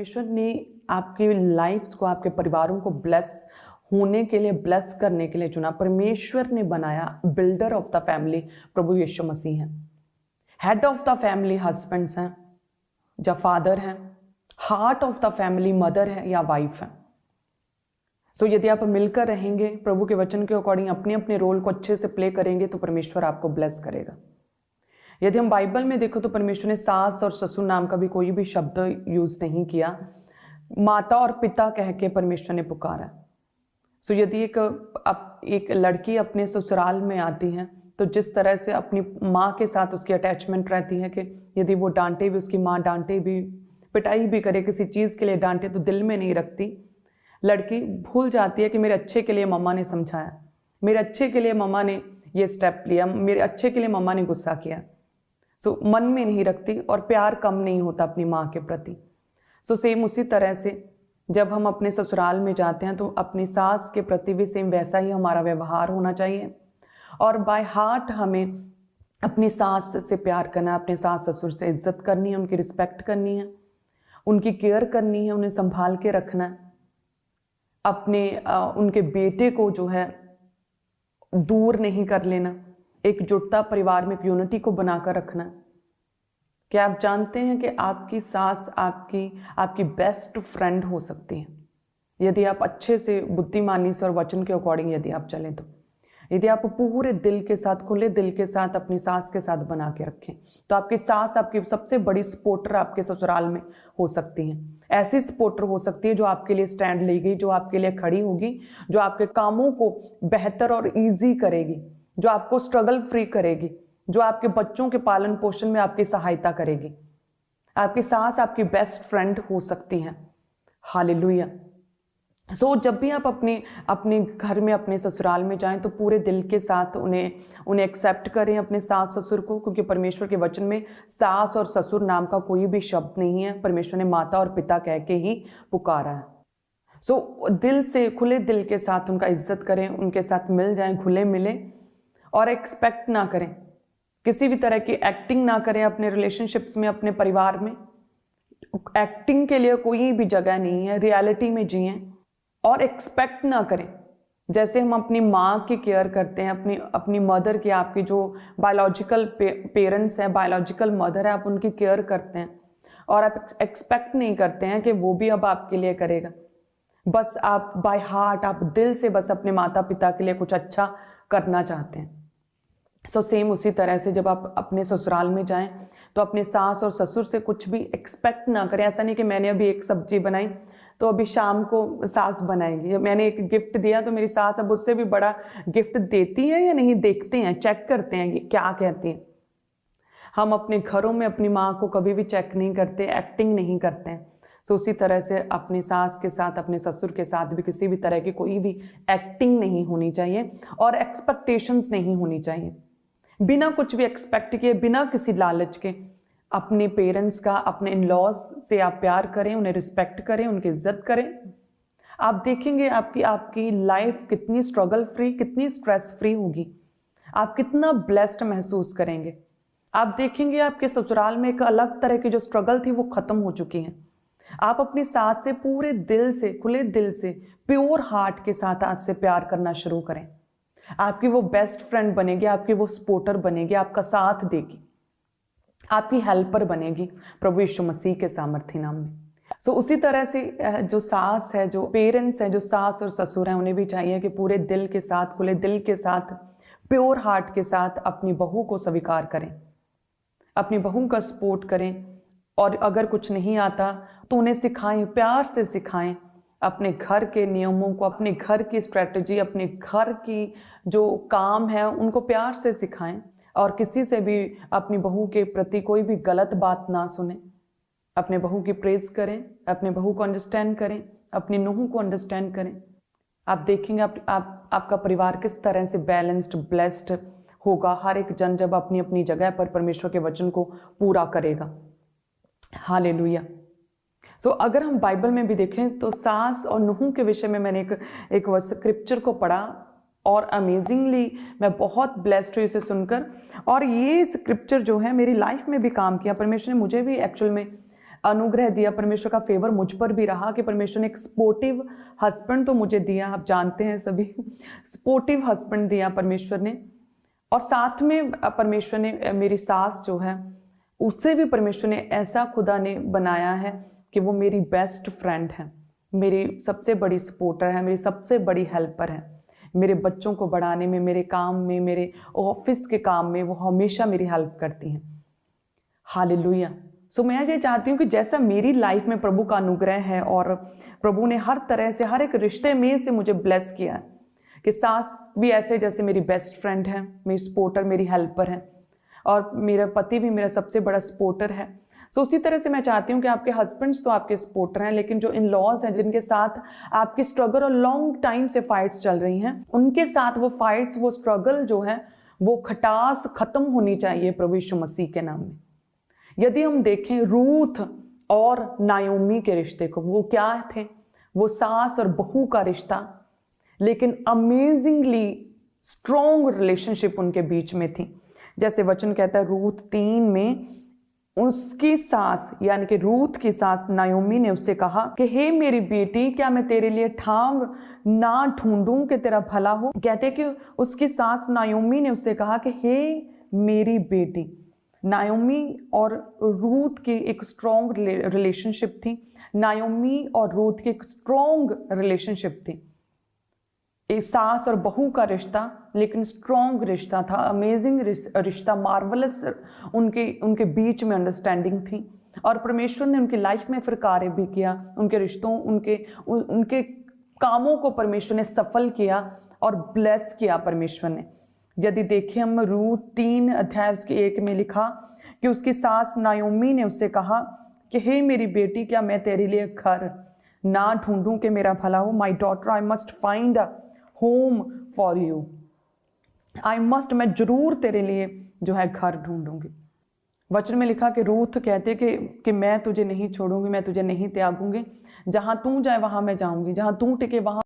परमेश्वर ने आपकी लाइफ्स को, आपके परिवारों को ब्लेस होने के लिए, ब्लेस करने के लिए चुना। परमेश्वर ने बनाया बिल्डर ऑफ द फैमिली प्रभु यीशु मसीह हैं। Head of the family husbands हैं या फादर हैं। Heart of the family mother है या वाइफ है। सो यदि आप मिलकर रहेंगे, प्रभु के वचन के अकॉर्डिंग अपने अपने रोल को अच्छे से प्ले करेंगे तो परमेश्वर आपको ब्लेस करेगा। यदि हम बाइबल में देखो तो परमेश्वर ने सास और ससुर नाम का भी कोई भी शब्द यूज नहीं किया। माता और पिता कह के परमेश्वर ने पुकारा। सो यदि एक लड़की अपने ससुराल में आती है तो जिस तरह से अपनी माँ के साथ उसकी अटैचमेंट रहती है कि यदि वो डांटे भी, उसकी माँ डांटे भी, पिटाई भी करे, किसी चीज़ के लिए डांटे तो दिल में नहीं रखती। लड़की भूल जाती है कि मेरे अच्छे के लिए मम्मा ने समझाया, मेरे अच्छे के लिए मम्मा ने ये स्टेप लिया, मेरे अच्छे के लिए मम्मा ने गुस्सा किया। सो मन में नहीं रखती और प्यार कम नहीं होता अपनी माँ के प्रति। सो सेम उसी तरह से जब हम अपने ससुराल में जाते हैं तो अपनी सास के प्रति भी सेम वैसा ही हमारा व्यवहार होना चाहिए। और बाय हार्ट हमें अपनी सास से प्यार करना, अपने सास ससुर से इज्जत करनी है, उनकी रिस्पेक्ट करनी है, उनकी केयर करनी है, उन्हें संभाल के रखना है। उनके बेटे को जो है दूर नहीं कर लेना, एकजुटता परिवार में एक यूनिटी को बनाकर रखना। क्या आप जानते हैं कि आपकी सास आपकी बेस्ट फ्रेंड हो सकती है यदि आप अच्छे से, बुद्धिमानी से और वचन के अकॉर्डिंग यदि आप चलें तो। यदि आप पूरे दिल के साथ, खुले दिल के साथ अपनी सास के साथ बना के रखें तो आपकी सास आपकी सबसे बड़ी सपोर्टर आपके ससुराल में हो सकती है। ऐसी सपोर्टर हो सकती है जो आपके लिए स्टैंड लेगी, जो आपके लिए खड़ी होगी, जो आपके कामों को बेहतर और ईजी करेगी, जो आपको स्ट्रगल फ्री करेगी, जो आपके बच्चों के पालन पोषण में आपकी सहायता करेगी। आपकी सास आपकी बेस्ट फ्रेंड हो सकती है। हालेलुया। सो जब भी आप अपने घर में, अपने ससुराल में जाएं तो पूरे दिल के साथ उन्हें एक्सेप्ट करें, अपने सास ससुर को, क्योंकि परमेश्वर के वचन में सास और ससुर नाम का कोई भी शब्द नहीं है। परमेश्वर ने माता और पिता कह के ही पुकारा है। सो दिल से, खुले दिल के साथ उनका इज्जत करें, उनके साथ मिल जाएं, घुले मिले, और एक्सपेक्ट ना करें, किसी भी तरह की एक्टिंग ना करें अपने रिलेशनशिप्स में, अपने परिवार में। एक्टिंग के लिए कोई भी जगह नहीं है, रियलिटी में जिएं और एक्सपेक्ट ना करें। जैसे हम अपनी माँ की केयर करते हैं, अपनी मदर की, आपकी जो बायोलॉजिकल पेरेंट्स हैं, बायोलॉजिकल मदर है, आप उनकी केयर करते हैं और आप एक्सपेक्ट नहीं करते हैं कि वो भी अब आपके लिए करेगा। बस आप बाय हार्ट, आप दिल से बस अपने माता पिता के लिए कुछ अच्छा करना चाहते हैं। सो सेम उसी तरह से जब आप अपने ससुराल में जाएं तो अपने सास और ससुर से कुछ भी एक्सपेक्ट ना करें। ऐसा नहीं कि मैंने अभी एक सब्जी बनाई तो अभी शाम को सास बनाएगी, मैंने एक गिफ्ट दिया तो मेरी सास अब उससे भी बड़ा गिफ्ट देती है या नहीं, देखते हैं, चेक करते हैं कि क्या कहती है। हम अपने घरों में अपनी माँ को कभी भी चेक नहीं करते, एक्टिंग नहीं करते हैं। तो उसी तरह से अपनी सास के साथ, अपने ससुर के साथ भी किसी भी तरह की कोई भी एक्टिंग नहीं होनी चाहिए और एक्सपेक्टेशंस नहीं होनी चाहिए। बिना कुछ भी एक्सपेक्ट किए, बिना किसी लालच के अपने पेरेंट्स का, अपने इन लॉज से आप प्यार करें, उन्हें रिस्पेक्ट करें, उनकी इज्जत करें। आप देखेंगे आपकी लाइफ कितनी स्ट्रगल फ्री, कितनी स्ट्रेस फ्री होगी। आप कितना ब्लेस्ड महसूस करेंगे। आप देखेंगे आपके ससुराल में एक अलग तरह की जो स्ट्रगल थी वो खत्म हो चुकी है। आप अपनी सास से पूरे दिल से, खुले दिल से, प्योर हार्ट के साथ आज से प्यार करना शुरू करें। आपकी वो बेस्ट फ्रेंड बनेगी, आपकी वो सपोर्टर बनेगी, आपका साथ देगी, आपकी हेल्पर बनेगी प्रभु यीशु मसीह के सामर्थ्य नाम में। सो उसी तरह से जो सास है, जो पेरेंट्स हैं, जो सास और ससुर हैं, उन्हें भी चाहिए कि पूरे दिल के साथ, खुले दिल के साथ, प्योर हार्ट के साथ अपनी बहू को स्वीकार करें, अपनी बहू का सपोर्ट करें। और अगर कुछ नहीं आता तो उन्हें सिखाएं, प्यार से सिखाएं अपने घर के नियमों को, अपने घर की स्ट्रेटजी, अपने घर की जो काम है उनको प्यार से सिखाएं। और किसी से भी अपनी बहू के प्रति कोई भी गलत बात ना सुने। अपने बहू की प्रेज करें, अपने बहू को अंडरस्टैंड करें, अपनी नूह को अंडरस्टैंड करें। आप देखेंगे आपका परिवार किस तरह से बैलेंस्ड, ब्लेस्ड होगा। हर एक जन जब अपनी अपनी जगह पर परमेश्वर के वचन को पूरा करेगा। हालेलुया। सो अगर हम बाइबल में भी देखें तो सास और नूह के विषय में मैंने एक स्क्रिप्चर को पढ़ा और अमेजिंगली मैं बहुत ब्लेस्ड हुई इसे सुनकर। और ये स्क्रिप्चर जो है मेरी लाइफ में भी काम किया। परमेश्वर ने मुझे भी एक्चुअल में अनुग्रह दिया, परमेश्वर का फेवर मुझ पर भी रहा कि परमेश्वर ने एक सपोर्टिव हस्बैंड तो मुझे दिया, आप जानते हैं सभी, सपोर्टिव हस्बैंड दिया परमेश्वर ने। और साथ में परमेश्वर ने मेरी सास जो है उससे भी परमेश्वर ने ऐसा खुदा ने बनाया है कि वो मेरी बेस्ट फ्रेंड है, मेरी सबसे बड़ी सपोर्टर है, मेरी सबसे बड़ी हेल्पर है। मेरे बच्चों को बढ़ाने में, मेरे काम में, मेरे ऑफिस के काम में वो हमेशा मेरी हेल्प करती हैं। हालेलुया। सो मैं ये चाहती हूँ कि जैसा मेरी लाइफ में प्रभु का अनुग्रह है और प्रभु ने हर तरह से हर एक रिश्ते में से मुझे ब्लेस किया है, कि सास भी ऐसे जैसे मेरी बेस्ट फ्रेंड है, मेरी सपोर्टर, मेरी हेल्पर है, और मेरा पति भी मेरा सबसे बड़ा सपोर्टर है। सो उसी तरह से मैं चाहती हूँ कि आपके हस्बैंड्स तो आपके सपोर्टर हैं, लेकिन जो इन लॉज हैं जिनके साथ आपकी स्ट्रगल और लॉन्ग टाइम से फाइट्स चल रही हैं, उनके साथ वो फाइट्स, वो स्ट्रगल जो है वो खटास खत्म होनी चाहिए प्रभु यीशु मसीह के नाम में। यदि हम देखें रूथ और नायोमी के रिश्ते को, वो क्या थे, वो सास और बहू का रिश्ता, लेकिन अमेजिंगली स्ट्रॉन्ग रिलेशनशिप उनके बीच में थी। जैसे वचन कहता है रूथ 3 में, उसकी सास यानी कि रूथ की सास नायोमी ने उससे कहा कि हे मेरी बेटी, क्या मैं तेरे लिए ठाव ना ढूंढूं कि तेरा भला हो। कहते कि उसकी सास नायोमी ने उससे कहा कि हे मेरी बेटी। नायोमी और रूथ की एक स्ट्रॉन्ग रिलेशनशिप थी, नायोमी और रूथ की एक स्ट्रॉन्ग रिलेशनशिप थी, एक सास और बहू का रिश्ता, लेकिन स्ट्रॉन्ग रिश्ता था, अमेजिंग रिश्ता, मार्वलस उनके बीच में अंडरस्टैंडिंग थी। और परमेश्वर ने उनकी लाइफ में फिर कार्य भी किया, उनके रिश्तों, उनके कामों को परमेश्वर ने सफल किया और ब्लेस किया परमेश्वर ने। यदि देखें हम रूथ 3 अध्याय उसके 1 में लिखा कि उसकी सास नायोमी ने उससे कहा कि हे मेरी बेटी, क्या मैं तेरे लिए घर ना ढूंढूं कि मेरा भला हो। My daughter, I must find a home for you. I must, मैं जरूर तेरे लिए जो है घर ढूंढूंगी। वचन में लिखा कि रूथ कहते कि मैं तुझे नहीं छोड़ूंगी, मैं तुझे नहीं त्यागूंगी, जहां तू जाए वहां मैं जाऊंगी, जहां तू टिके वहां